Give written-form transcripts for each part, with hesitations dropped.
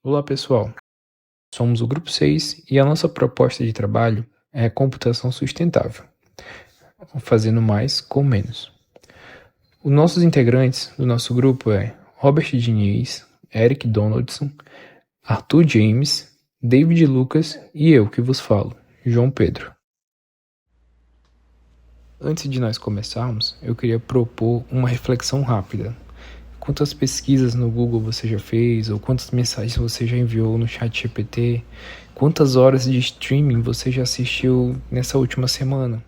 Olá pessoal, somos o Grupo 6 e a nossa proposta de trabalho é computação sustentável, fazendo mais com menos. Os nossos integrantes do nosso grupo é Robert Diniz, Eric Donaldson, Arthur James, David Lucas e eu que vos falo, João Pedro. Antes de nós começarmos, eu queria propor uma reflexão rápida. Quantas pesquisas no Google você já fez, ou quantas mensagens você já enviou no ChatGPT? Quantas horas de streaming você já assistiu nessa última semana?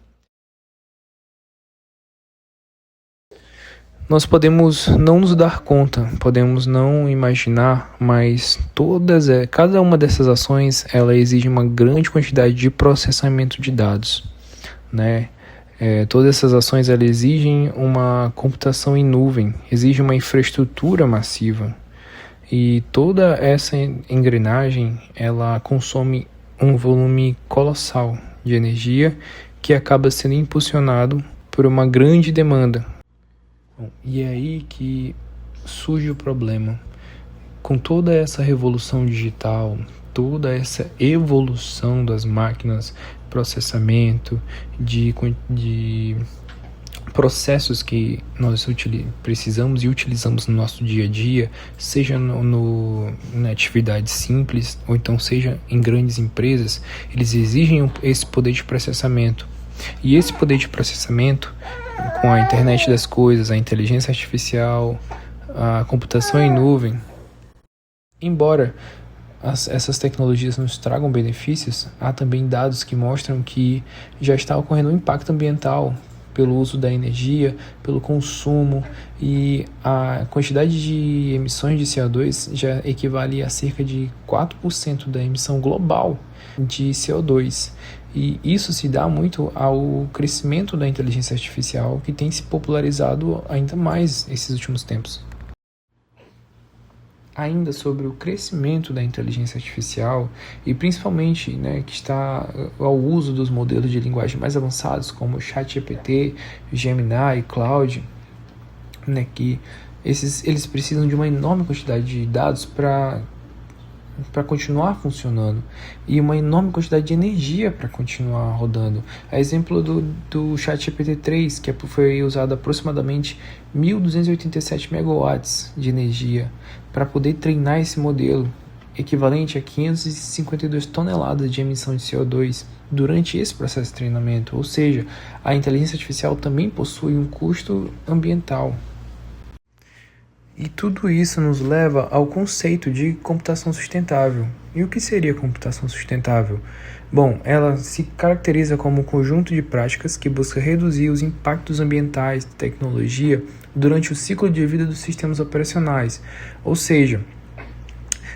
Nós podemos não nos dar conta, podemos não imaginar, mas cada uma dessas ações, ela exige uma grande quantidade de processamento de dados, né? Todas essas ações elas exigem uma computação em nuvem, exigem uma infraestrutura massiva. E toda essa engrenagem, ela consome um volume colossal de energia que acaba sendo impulsionado por uma grande demanda. E é aí que surge o problema. Com toda essa revolução digital, toda essa evolução das máquinas, processamento, de processos que nós precisamos e utilizamos no nosso dia a dia, seja na atividade simples ou então seja em grandes empresas, eles exigem esse poder de processamento. E esse poder de processamento, com a internet das coisas, a inteligência artificial, a computação em nuvem, embora essas tecnologias nos tragam benefícios, há também dados que mostram que já está ocorrendo um impacto ambiental pelo uso da energia, pelo consumo, e a quantidade de emissões de CO2 já equivale a cerca de 4% da emissão global de CO2. E isso se dá muito ao crescimento da inteligência artificial, que tem se popularizado ainda mais esses últimos tempos. Ainda sobre o crescimento da inteligência artificial e principalmente, que está ao uso dos modelos de linguagem mais avançados como o ChatGPT, Gemini, Claude, que eles precisam de uma enorme quantidade de dados para continuar funcionando e uma enorme quantidade de energia para continuar rodando. A exemplo do ChatGPT 3, que foi usado aproximadamente 1.287 megawatts de energia para poder treinar esse modelo, equivalente a 552 toneladas de emissão de CO2 durante esse processo de treinamento. Ou seja, a inteligência artificial também possui um custo ambiental. E tudo isso nos leva ao conceito de computação sustentável. E o que seria computação sustentável? Bom, ela se caracteriza como um conjunto de práticas que busca reduzir os impactos ambientais da tecnologia durante o ciclo de vida dos sistemas operacionais. Ou seja,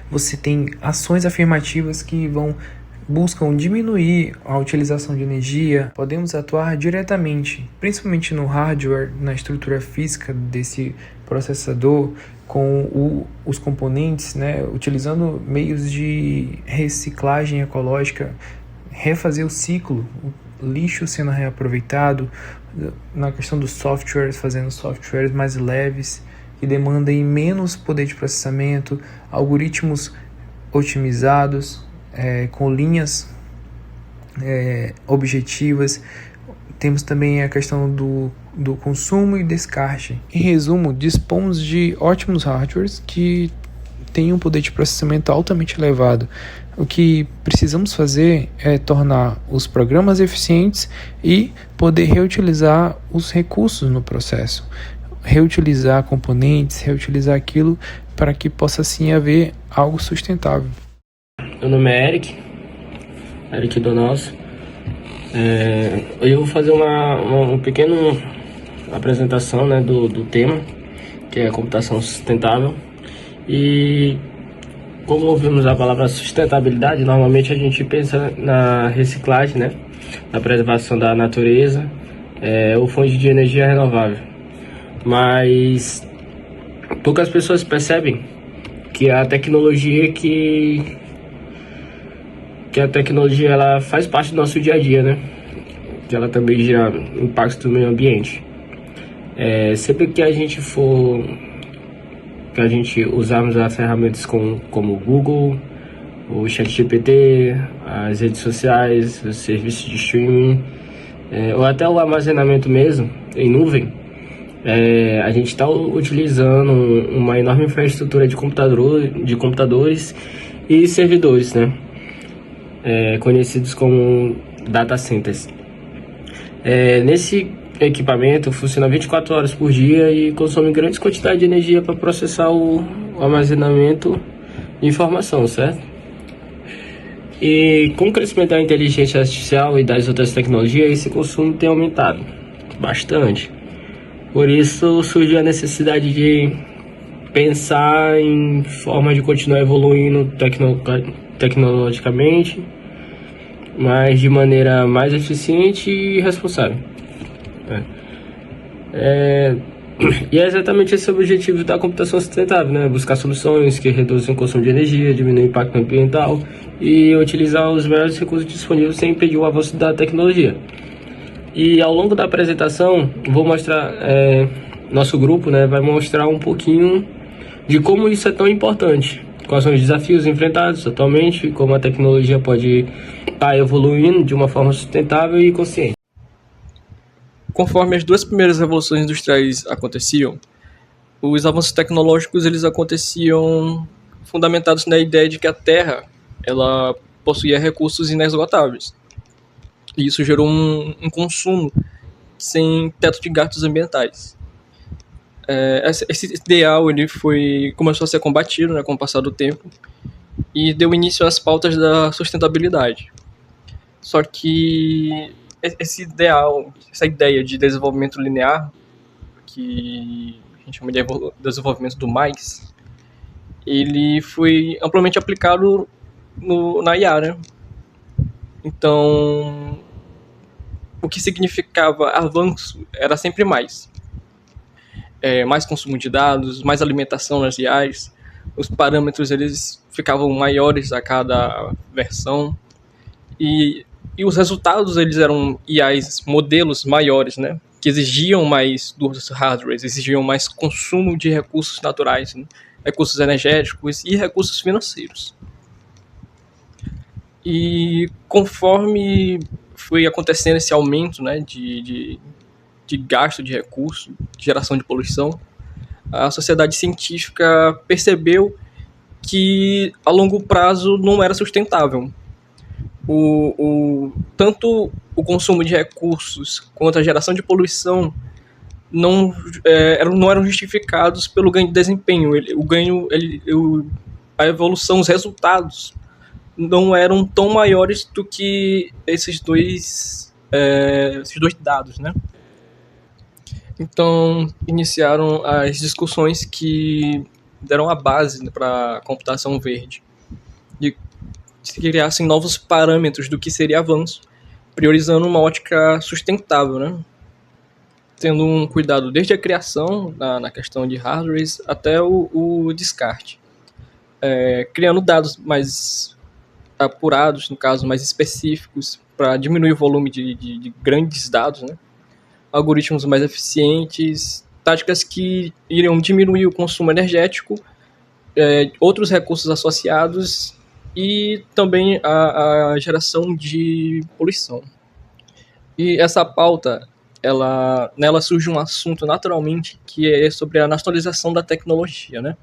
você tem ações afirmativas que buscam diminuir a utilização de energia. Podemos atuar diretamente, principalmente no hardware, na estrutura física desse processador, com os componentes, utilizando meios de reciclagem ecológica, refazer o ciclo, o lixo sendo reaproveitado, na questão dos softwares, fazendo softwares mais leves, que demandem menos poder de processamento, algoritmos otimizados, com linhas objetivas. Temos também a questão do consumo e descarte. Em resumo, dispomos de ótimos hardwares que têm um poder de processamento altamente elevado. O que precisamos fazer é tornar os programas eficientes e poder reutilizar os recursos no processo. Reutilizar componentes, reutilizar aquilo para que possa assim haver algo sustentável. Meu nome é Eric Donaldson. Eu vou fazer uma pequena apresentação, do tema, que é a computação sustentável. E como ouvimos a palavra sustentabilidade, normalmente a gente pensa na reciclagem, na preservação da natureza, ou fonte de energia renovável. Mas poucas pessoas percebem que a tecnologia ela faz parte do nosso dia a dia, que ela também gera impacto no meio ambiente. Sempre que a gente for para a gente usarmos as ferramentas como o Google, o ChatGPT, as redes sociais, os serviços de streaming, ou até o armazenamento mesmo, em nuvem. A gente está utilizando uma enorme infraestrutura de computadores e servidores, né? Conhecidos como data centers. Nesse equipamento funciona 24 horas por dia e consome grandes quantidades de energia para processar o armazenamento de informação, certo? E com o crescimento da inteligência artificial e das outras tecnologias, esse consumo tem aumentado bastante. Por isso surgiu a necessidade de pensar em formas de continuar evoluindo tecnologicamente, mas de maneira mais eficiente e responsável. E é exatamente esse o objetivo da computação sustentável, né? Buscar soluções que reduzam o consumo de energia, diminuem o impacto ambiental e utilizar os melhores recursos disponíveis sem impedir o avanço da tecnologia. E ao longo da apresentação, vou mostrar, nosso grupo, né, vai mostrar um pouquinho de como isso é tão importante, quais são os desafios enfrentados atualmente, como a tecnologia pode estar evoluindo de uma forma sustentável e consciente. Conforme as duas primeiras revoluções industriais aconteciam, os avanços tecnológicos eles aconteciam fundamentados na ideia de que a Terra ela possuía recursos inesgotáveis. E isso gerou um consumo sem teto de gastos ambientais. Esse ideal ele começou a ser combatido, né, com o passar do tempo e deu início às pautas da sustentabilidade. Só que esse ideal, essa ideia de desenvolvimento linear, que a gente chama de desenvolvimento do mais, ele foi amplamente aplicado na IA, né? Então, o que significava avanço era sempre mais. Mais consumo de dados, mais alimentação nas IAs, os parâmetros eles ficavam maiores a cada versão e os resultados eles eram IAs modelos maiores, né? Que exigiam mais dos hardwares, exigiam mais consumo de recursos naturais, né? Recursos energéticos e recursos financeiros. E conforme foi acontecendo esse aumento, né, de gasto de recursos, de geração de poluição, a sociedade científica percebeu que a longo prazo não era sustentável. Tanto o consumo de recursos quanto a geração de poluição não eram justificados pelo ganho de desempenho. A evolução, os resultados não eram tão maiores do que esses dois dados, né? Então, iniciaram as discussões que deram a base para a computação verde. E se criassem novos parâmetros do que seria avanço, priorizando uma ótica sustentável, né? Tendo um cuidado desde a criação, na questão de hardwares, até o descarte. Criando dados mais apurados, no caso, mais específicos, para diminuir o volume de grandes dados, né? Algoritmos mais eficientes, táticas que iriam diminuir o consumo energético, outros recursos associados e também a geração de poluição. E essa pauta, nela surge um assunto naturalmente que é sobre a nacionalização da tecnologia, né?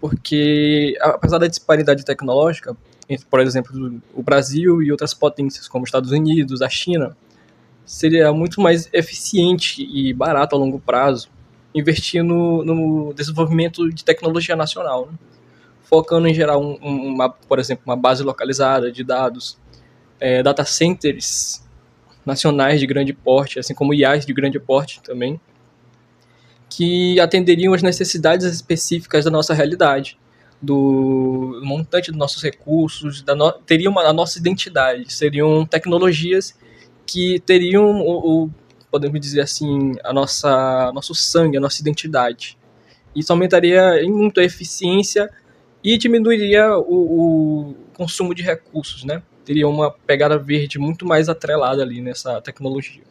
Porque, apesar da disparidade tecnológica, entre, por exemplo, o Brasil e outras potências como Estados Unidos, a China, seria muito mais eficiente e barato a longo prazo investir no desenvolvimento de tecnologia nacional, né? Focando em gerar, por exemplo, uma base localizada de dados, data centers nacionais de grande porte, assim como IAs de grande porte também, que atenderiam às necessidades específicas da nossa realidade, do montante dos nossos recursos, teriam a nossa identidade, seriam tecnologias que teriam, podemos dizer assim, nosso sangue, a nossa identidade. Isso aumentaria em muito a eficiência e diminuiria o consumo de recursos, né? Teria uma pegada verde muito mais atrelada ali nessa tecnologia.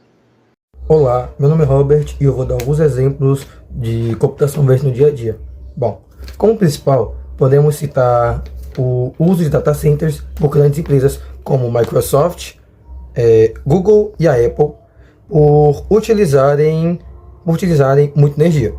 Olá, meu nome é Robert e eu vou dar alguns exemplos de computação verde no dia a dia. Bom, Como principal, podemos citar o uso de data centers por grandes empresas como Microsoft, Google e a Apple, por utilizarem muita energia,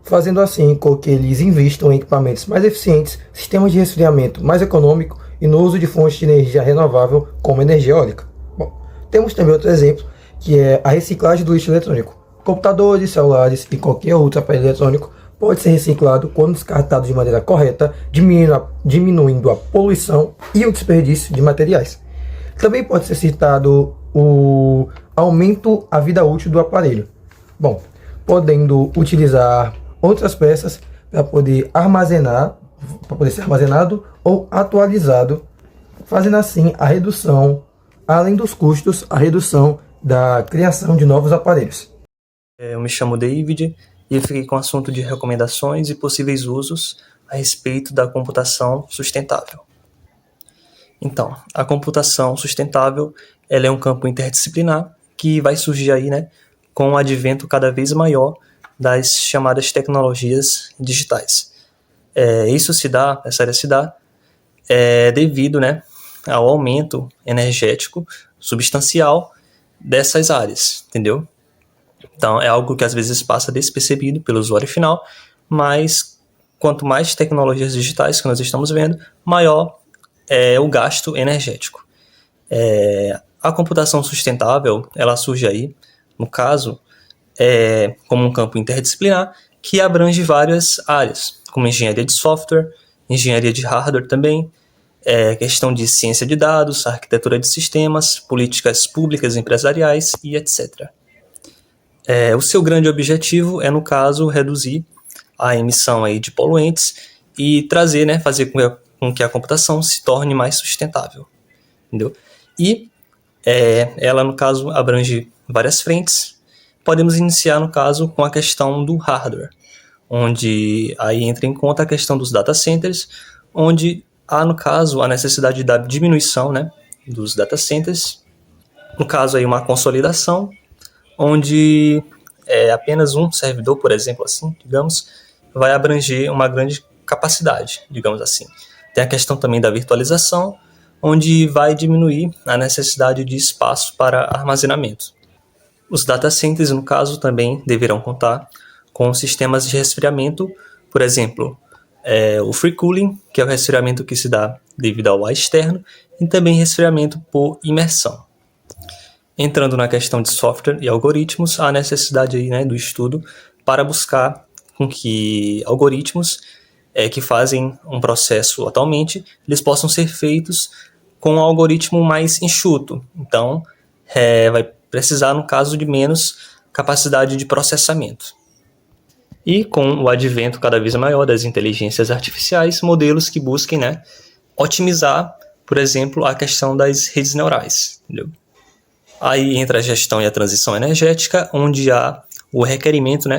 fazendo assim com que eles invistam em equipamentos mais eficientes, sistemas de resfriamento mais econômico e no uso de fontes de energia renovável como energia eólica. Bom, temos também outro exemplo, que é a reciclagem do lixo eletrônico. Computadores, celulares e qualquer outro aparelho eletrônico pode ser reciclado quando descartado de maneira correta, diminuindo a poluição e o desperdício de materiais. Também pode ser citado o aumento à vida útil do aparelho. Bom, podendo utilizar outras peças para poder ser armazenado ou atualizado, fazendo assim a redução, além dos custos, a redução da criação de novos aparelhos. Eu me chamo David e eu fiquei com o assunto de recomendações e possíveis usos a respeito da computação sustentável. Então, a computação sustentável ela é um campo interdisciplinar que vai surgir aí, com o advento cada vez maior das chamadas tecnologias digitais. Essa área se dá devido, ao aumento energético substancial dessas áreas, entendeu? Então, é algo que às vezes passa despercebido pelo usuário final, mas quanto mais tecnologias digitais que nós estamos vendo, maior é o gasto energético. A computação sustentável, ela surge aí, no caso, como um campo interdisciplinar que abrange várias áreas, como engenharia de software, engenharia de hardware também, questão de ciência de dados, arquitetura de sistemas, políticas públicas empresariais e etc. O seu grande objetivo é, no caso, reduzir a emissão aí de poluentes e fazer com que a computação se torne mais sustentável, entendeu? E ela, no caso, abrange várias frentes. Podemos iniciar, no caso, com a questão do hardware, onde aí entra em conta a questão dos data centers, onde há, no caso, a necessidade da diminuição, dos data centers, no caso aí uma consolidação, onde apenas um servidor, por exemplo, assim, digamos, vai abranger uma grande capacidade, digamos assim. Tem a questão também da virtualização, onde vai diminuir a necessidade de espaço para armazenamento. Os data centers, no caso, também deverão contar com sistemas de resfriamento, por exemplo, o free cooling, que é o resfriamento que se dá devido ao ar externo, e também resfriamento por imersão. Entrando na questão de software e algoritmos, há necessidade aí, do estudo para buscar com que algoritmos que fazem um processo atualmente, eles possam ser feitos com um algoritmo mais enxuto. Então, vai precisar, no caso, de menos capacidade de processamento. E com o advento cada vez maior das inteligências artificiais, modelos que busquem otimizar, por exemplo, a questão das redes neurais, entendeu? Aí entra a gestão e a transição energética, onde há o requerimento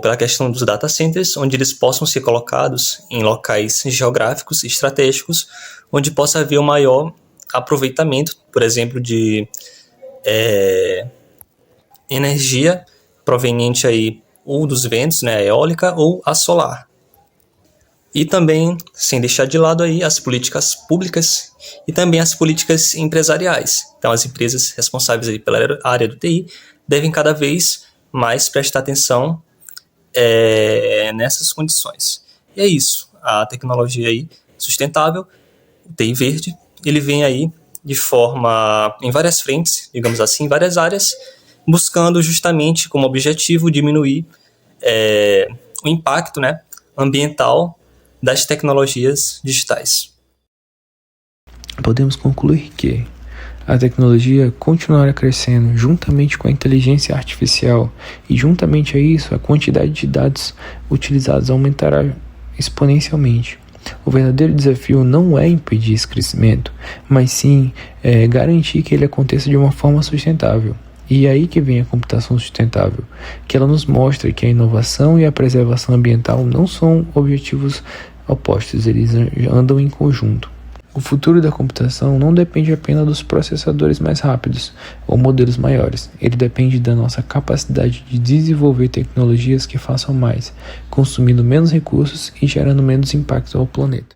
pela questão dos data centers, onde eles possam ser colocados em locais geográficos e estratégicos, onde possa haver um maior aproveitamento, por exemplo, de energia proveniente aí ou dos ventos, a eólica ou a solar. E também, sem deixar de lado aí as políticas públicas e também as políticas empresariais. Então, as empresas responsáveis aí pela área do TI devem cada vez mais prestar atenção nessas condições. E é isso. A tecnologia aí sustentável, o TI verde, ele vem aí de forma em várias frentes, digamos assim, em várias áreas, buscando justamente como objetivo diminuir o impacto ambiental das tecnologias digitais. Podemos concluir que a tecnologia continuará crescendo juntamente com a inteligência artificial e juntamente a isso a quantidade de dados utilizados aumentará exponencialmente. O verdadeiro desafio não é impedir esse crescimento, mas sim garantir que ele aconteça de uma forma sustentável. E é aí que vem a computação sustentável, que ela nos mostra que a inovação e a preservação ambiental não são objetivos opostos, eles andam em conjunto. O futuro da computação não depende apenas dos processadores mais rápidos ou modelos maiores. Ele depende da nossa capacidade de desenvolver tecnologias que façam mais, consumindo menos recursos e gerando menos impacto ao planeta.